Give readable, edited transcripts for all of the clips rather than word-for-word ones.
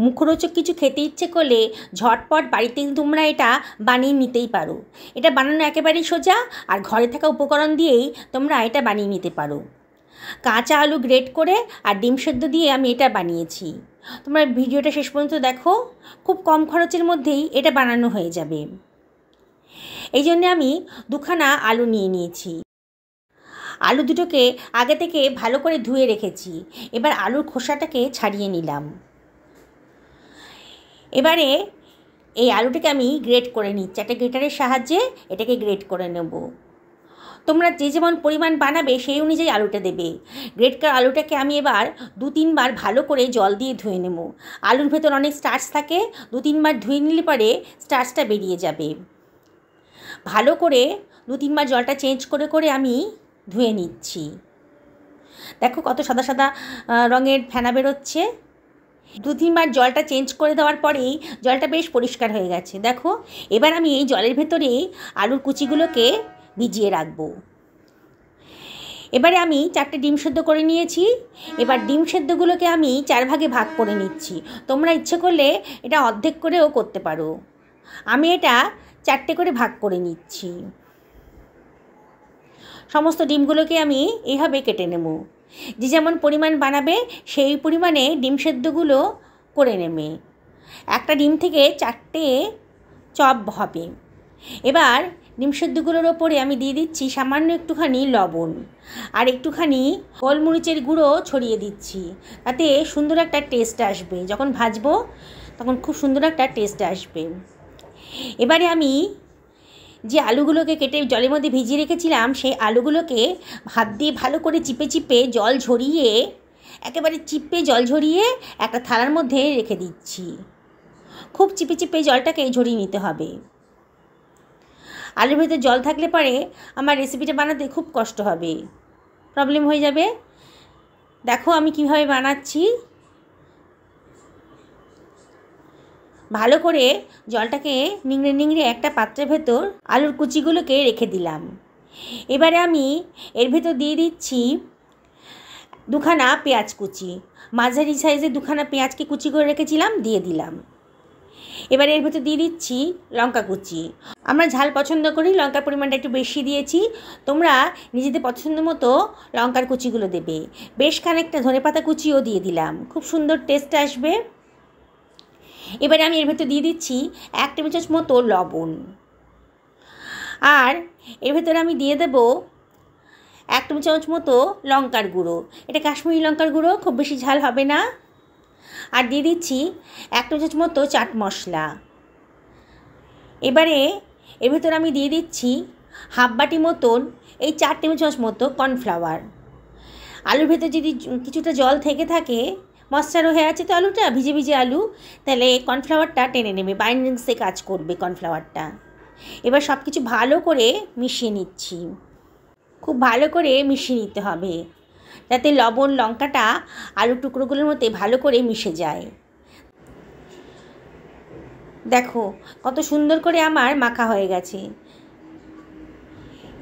মুখরোচক কিছু খেতে ইচ্ছে করলে ঝটপট বাড়িতে তোমরা এটা বানিয়ে নিতেই পারো। এটা বানানো একেবারেই সোজা, আর ঘরে থাকা উপকরণ দিয়েই তোমরা এটা বানিয়ে নিতে পারো। কাঁচা আলু গ্রেট করে আর ডিম সেদ্ধ দিয়ে আমি এটা বানিয়েছি। তোমরা ভিডিওটা শেষ পর্যন্ত দেখো, খুব কম খরচের মধ্যেই এটা বানানো হয়ে যাবে। এই জন্যে আমি দুখানা আলু নিয়ে নিয়েছি। আলু দুটোকে আগে থেকে ভালো করে ধুয়ে রেখেছি। এবার আলুর খোসাটাকে ছাড়িয়ে নিলাম। এবারে এই আলুটাকে আমি গ্রেট করে নিচ্ছি। একটা গ্রেটারের সাহায্যে এটাকে গ্রেট করে নেব। তোমরা যে যেমন পরিমাণ বানাবে সেই অনুযায়ী আলুটা দেবে। গ্রেট করা আলুটাকে আমি এবার 2-3 বার ভালো করে জল দিয়ে ধুয়ে নেব। আলুর ভেতর অনেক স্টার্চ থাকে, 2-3 বার ধুয়ে নিলে পরে স্টার্চটা বেরিয়ে যাবে। ভালো করে 2-3 বার জলটা চেঞ্জ করে করে আমি ধুয়ে নিচ্ছি। দেখো কত সাদা সাদা রঙের ফেনা বেরোচ্ছে। 2-3 বার জলটা চেঞ্জ করে দেওয়ার পরেই জলটা বেশ পরিষ্কার হয়ে গেছে। দেখো এবার আমি এই জলের ভেতরে আলুর কুচিগুলোকে ভিজিয়ে রাখবো। এবারে আমি 4টে ডিম সেদ্ধ করে নিয়েছি। এবার ডিম সেদ্ধগুলোকে আমি 4 ভাগে ভাগ করে নিচ্ছি। তোমরা ইচ্ছে করলে এটা অর্ধেক করেও করতে পারো। আমি এটা 4টে করে ভাগ করে নিচ্ছি। সমস্ত ডিমগুলোকে আমি এইভাবে কেটে নেব। যে যেমন পরিমাণ বানাবে সেই পরিমাণে ডিম সেদ্ধগুলো করে নেবে। একটা ডিম থেকে 4টে চপ হবে। এবার ডিম সেদ্ধগুলোর ওপরে আমি দিয়ে দিচ্ছি সামান্য একটুখানি লবণ আর একটুখানি গোলমরিচের গুঁড়ো ছড়িয়ে দিচ্ছি। তাতে সুন্দর একটা টেস্ট আসবে। যখন ভাজবো তখন খুব সুন্দর একটা টেস্ট আসবে। এবারে আমি যে আলুগুলোকে কেটে জলের মধ্যে ভিজিয়ে রেখেছিলাম সেই আলুগুলোকে হাত দিয়ে ভালো করে চিপে চিপে জল ঝরিয়ে, একেবারে চিপে জল ঝরিয়ে একটা থালার মধ্যে রেখে দিচ্ছি। খুব চিপে চিপে জলটাকে ঝরিয়ে নিতে হবে। আলুর ভেতরে জল থাকলে পরে আমার রেসিপিটা বানাতে খুব কষ্ট হবে, প্রবলেম হয়ে যাবে। দেখো আমি কীভাবে বানাচ্ছি। ভালো করে জলটাকে নিংড়ে নিংড়ে একটা পাত্রের ভেতর আলুর কুচিগুলোকে রেখে দিলাম। এবারে আমি এর ভেতর দিয়ে দিচ্ছি 2খানা পেঁয়াজ কুচি। মাঝারি সাইজের 2খানা পেঁয়াজকে কুচি করে রেখেছিলাম, দিয়ে দিলাম। এবারে এর ভেতর দিয়ে দিচ্ছি লঙ্কা কুচি। আমরা ঝাল পছন্দ করি, লঙ্কার পরিমাণটা একটু বেশি দিয়েছি। তোমরা নিজেদের পছন্দ মতো লঙ্কার কুচিগুলো দেবে। বেশ খানিকটা ধনেপাতা কুচিও দিয়ে দিলাম, খুব সুন্দর টেস্ট আসবে। এবারে আমি এর ভেতর দিয়ে দিচ্ছি 1 টেবিল চামচ মতো লবণ, আর এর ভেতরে আমি দিয়ে দেব 1 টেবিল চামচ মতো লঙ্কার গুঁড়ো। এটা কাশ্মীরি লঙ্কার গুঁড়ো, খুব বেশি ঝাল হবে না। আর দিয়ে দিচ্ছি 1 টেবিল চামচ মতো চাট মশলা। এবারে এর ভেতর আমি দিয়ে দিচ্ছি হাফ বাটি মতন এই 4 টেবিল চামচ মতো কর্নফ্লাওয়ার। আলুর ভেতর যদি কিছুটা জল থেকে থাকে, মশলারও হয়ে আছে তো আলুটা ভিজে ভিজে আলু, তাহলে কর্নফ্লাওয়ারটা টেনে নেবে, বাইন্ডিংসে কাজ করবে কর্নফ্লাওয়ারটা। এবার সব কিছু ভালো করে মিশিয়ে নিচ্ছি। খুব ভালো করে মিশিয়ে নিতে হবে যাতে লবণ লঙ্কাটা আলুর টুকরোগুলোর মধ্যে ভালো করে মিশে যায়। দেখো কত সুন্দর করে আমার মাখা হয়ে গেছে।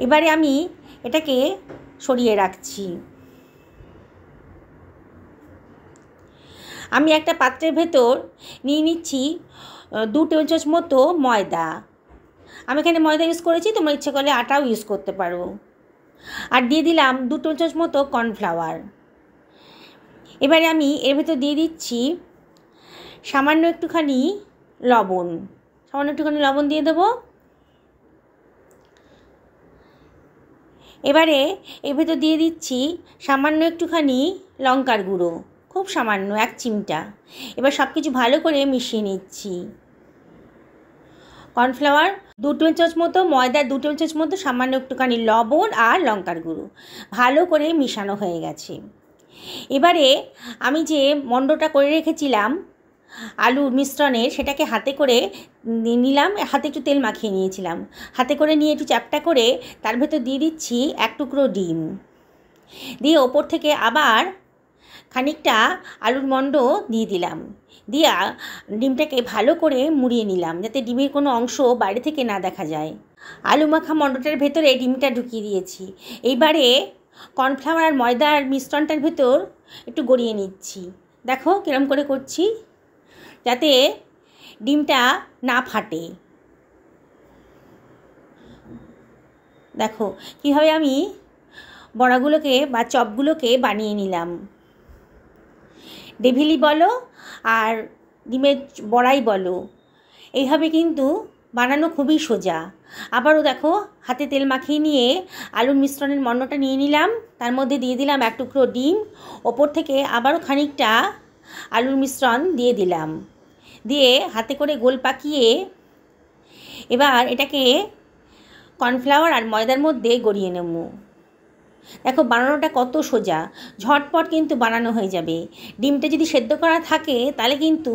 এবারে আমি এটাকে সরিয়ে রাখছি। আমি একটা পাত্রের ভেতর নিয়ে নিচ্ছি 2 টেবিল চামচ মতো ময়দা। আমি এখানে ময়দা ইউজ করেছি, তোমরা ইচ্ছে করলে আটাও ইউজ করতে পারো। আর দিয়ে দিলাম 2 টেবিল চামচ মতো কর্নফ্লাওয়ার। এবারে আমি এর ভেতর দিয়ে দিচ্ছি সামান্য একটুখানি লবণ, দিয়ে দেবো। এবারে এর ভেতর দিয়ে দিচ্ছি সামান্য একটুখানি লঙ্কার গুঁড়ো, খুব সামান্য 1 চিমটা। এবার সব কিছু ভালো করে মিশিয়ে নিচ্ছি। কর্নফ্লাওয়ার 2 টেবিল চামচ মতো, ময়দা 2 টেবিল চামচ মতো, সামান্য একটুখানি লবণ আর লঙ্কার গুঁড়ো ভালো করে মিশানো হয়ে গেছে। এবারে আমি যে মণ্ডটা করে রেখেছিলাম আলুর মিশ্রণের, সেটাকে হাতে করে নিলাম। হাতে একটু তেল মাখিয়ে নিয়েছিলাম। হাতে করে নিয়ে একটু চ্যাপটা করে তার ভেতর দিয়ে দিচ্ছি 1 টুকরো ডিম, দিয়ে ওপর থেকে আবার খানিকটা আলুর মণ্ড দিয়ে দিলাম। দিয়ে ডিমটাকে ভালো করে মুড়িয়ে নিলাম যাতে ডিমের কোনো অংশ বাইরে থেকে না দেখা যায়। আলু মাখা মণ্ডটার ভেতরে ডিমটা ঢুকিয়ে দিয়েছি। এইবারে কর্নফ্লাওয়ার আর ময়দার মিশ্রণটার ভেতর একটু গড়িয়ে নিচ্ছি। দেখো কিরম করে করছি। যাতে ডিমটা না ফাটে। দেখো কীভাবে আমি বড়াগুলোকে বা চপগুলোকে বানিয়ে নিলাম। ডেভিলি বলো আর ডিমের বড়াই বলো, এইভাবে কিন্তু বানানো খুবই সোজা। আবারও দেখো হাতে তেল মাখিয়ে নিয়ে আলুর মিশ্রণের মণ্ডটা নিয়ে নিলাম, তার মধ্যে দিয়ে দিলাম এক টুকরো ডিম, ওপর থেকে আবারও খানিকটা আলুর মিশ্রণ দিয়ে দিলাম, দিয়ে হাতে করে গোল পাকিয়ে এবার এটাকে কর্নফ্লাওয়ার আর ময়দার মধ্যে গড়িয়ে নেব। দেখো বানানোটা কত সোজা, ঝটপট কিন্তু বানানো হয়ে যাবে। ডিমটা যদি সেদ্ধ করা থাকে তাহলে কিন্তু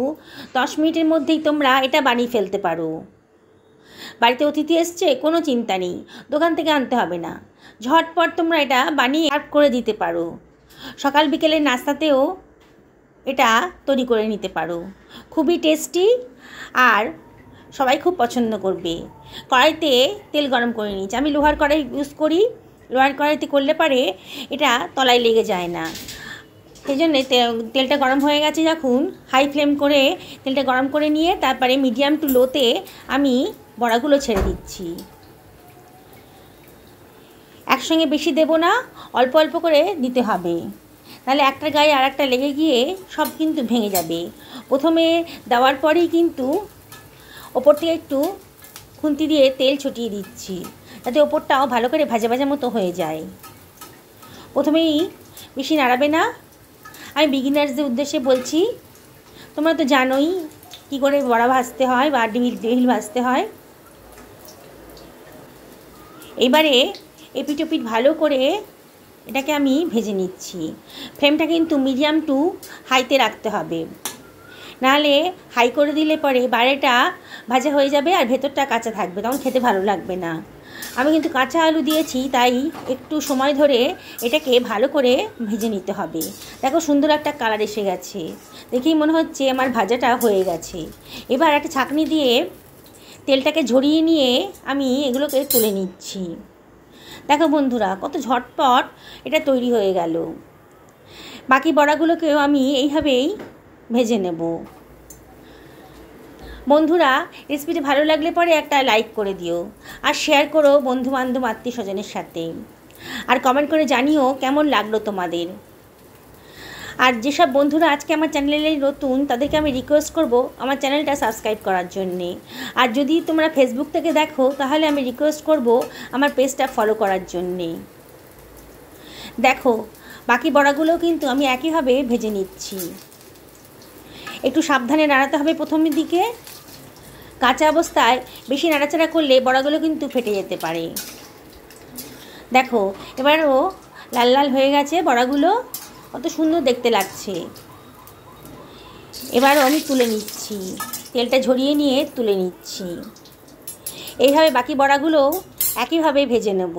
10 মিনিটের মধ্যেই তোমরা এটা বানিয়ে ফেলতে পারো। বাড়িতে অতিথি এসছে, কোনো চিন্তা নেই, দোকান থেকে আনতে হবে না, ঝটপট তোমরা এটা বানিয়ে সার্ভ করে দিতে পারো। সকাল বিকেলের নাস্তাতেও এটা তৈরি করে নিতে পারো। খুবই টেস্টি আর সবাই খুব পছন্দ করবে। কড়াইতে তেল গরম করে নিয়েছি, আমি লোহার কড়াই ইউজ করি। লোহার কড়াইতে করলে পারে এটা তলায় লেগে যায় না। সেই জন্যে তেলটা গরম হয়ে গেছে, যখন হাই ফ্লেম করে তেলটা গরম করে নিয়ে তারপরে মিডিয়াম টু লোতে আমি বড়াগুলো ছেড়ে দিচ্ছি। একসঙ্গে বেশি দেব না, অল্প অল্প করে দিতে হবে, তাহলে একটা গায়ে আর একটা লেগে গিয়ে সব কিন্তু ভেঙে যাবে। প্রথমে দেওয়ার পরেই কিন্তু ওপর থেকে একটু খুন্তি দিয়ে তেল ছটিয়ে দিচ্ছি, যাতে ওপরটাও ভালো করে ভাজা ভাজা মতো হয়ে যায়। প্রথমেই বেশি নাড়াবে না, আমি বিগিনার্সদের উদ্দেশ্যে বলছি, তোমরা তো জানোই কী করে বড়া ভাজতে হয় বা ডিম ভাজতে হয়। এবারে এপিট ওপিট ভালো করে এটাকে আমি ভেজে নিচ্ছি। ফ্লেমটা কিন্তু মিডিয়াম টু হাইতে রাখতে হবে, নাহলে হাই করে দিলে পরে বাইরেটা ভাজা হয়ে যাবে আর ভেতরটা কাঁচা থাকবে, তখন খেতে ভালো লাগবে না। আমি কিন্তু কাঁচা আলু দিয়েছি, তাই একটু সময় ধরে এটাকে ভালো করে ভেজে নিতে হবে। দেখো সুন্দর একটা কালার এসে গেছে, দেখেই মনে হচ্ছে আমার ভাজাটা হয়ে গেছে। এবার একটা ছাঁকনি দিয়ে তেলটাকে ঝরিয়ে নিয়ে আমি এগুলোকে তুলে নিচ্ছি। দেখো বন্ধুরা কত ঝটপট এটা তৈরি হয়ে গেল। বাকি বড়াগুলোকেও আমি এইভাবেই ভেজে নেব। বন্ধুরা রেসিপিটা ভালো লাগলে পরে একটা লাইক করে দিও আর শেয়ার করো বন্ধু বান্ধব আত্মীয় স্বজনের সাথে, আর কমেন্ট করে জানিও কেমন লাগলো তোমাদের। আর যেসব বন্ধুরা আজকে আমার চ্যানেলে নতুন তাদেরকে আমি রিকোয়েস্ট করব আমার চ্যানেলটা সাবস্ক্রাইব করার জন্যে, আর যদি তোমরা ফেসবুক থেকে দেখো তাহলে আমি রিকোয়েস্ট করব আমার পেজটা ফলো করার জন্যে। দেখো বাকি বড়াগুলোও কিন্তু আমি একইভাবে ভেজে নিচ্ছি। একটু সাবধানে নাড়াতে হবে প্রথমের দিকে, কাঁচা অবস্থায় বেশি নাড়াচাড়া করলে বড়াগুলো কিন্তু ফেটে যেতে পারে। দেখো এবারও লাল লাল হয়ে গেছে বড়াগুলো, কত সুন্দর দেখতে লাগছে। এবারও আমি তুলে নিচ্ছি, তেলটা ঝরিয়ে নিয়ে তুলে নিচ্ছি। এইভাবে বাকি বড়াগুলো একইভাবে ভেজে নেব।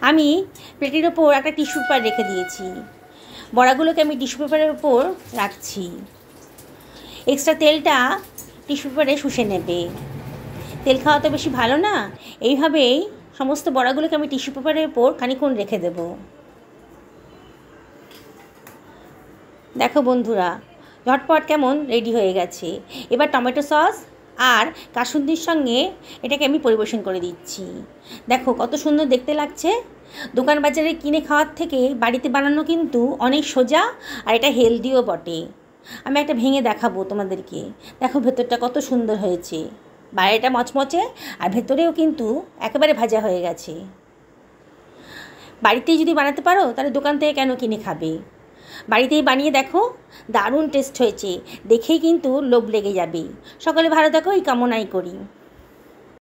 আমি প্লেটের ওপর একটা টিস্যু পেপার রেখে দিয়েছি, বড়াগুলোকে আমি টিস্যু পেপারের ওপর রাখছি। এক্সট্রা তেলটা টিস্যু পেপারে শুষে নেবে, তেল খাওয়া তো বেশি ভালো না। এইভাবেই সমস্ত বড়াগুলোকে আমি টিস্যু পেপারের ওপর খানিকক্ষণ রেখে দেব। দেখো বন্ধুরা ঝটপট কেমন রেডি হয়ে গেছে। এবার টমেটো সস আর কাসুন্দির সঙ্গে এটাকে আমি পরিবেশন করে দিচ্ছি। দেখো কত সুন্দর দেখতে লাগছে। দোকান বাজারে কিনে খাওয়ার থেকে বাড়িতে বানানো কিন্তু অনেক সোজা, আর এটা হেলদিও বটে। আমি একটা ভেঙে দেখাবো তোমাদেরকে। দেখো ভেতরটা কত সুন্দর হয়েছে, বাইরেটা মচমচে আর ভেতরেও কিন্তু একেবারে ভাজা হয়ে গেছে। বাড়িতেই যদি বানাতে পারো তাহলে দোকান থেকে কেন কিনে খাবে। বাড়িতেই বানিয়ে দেখো, দারুণ টেস্ট হয়েছে, দেখেই কিন্তু লোভ লেগে যাবে। সকলে ভালো থাকো এই কামনাই করি।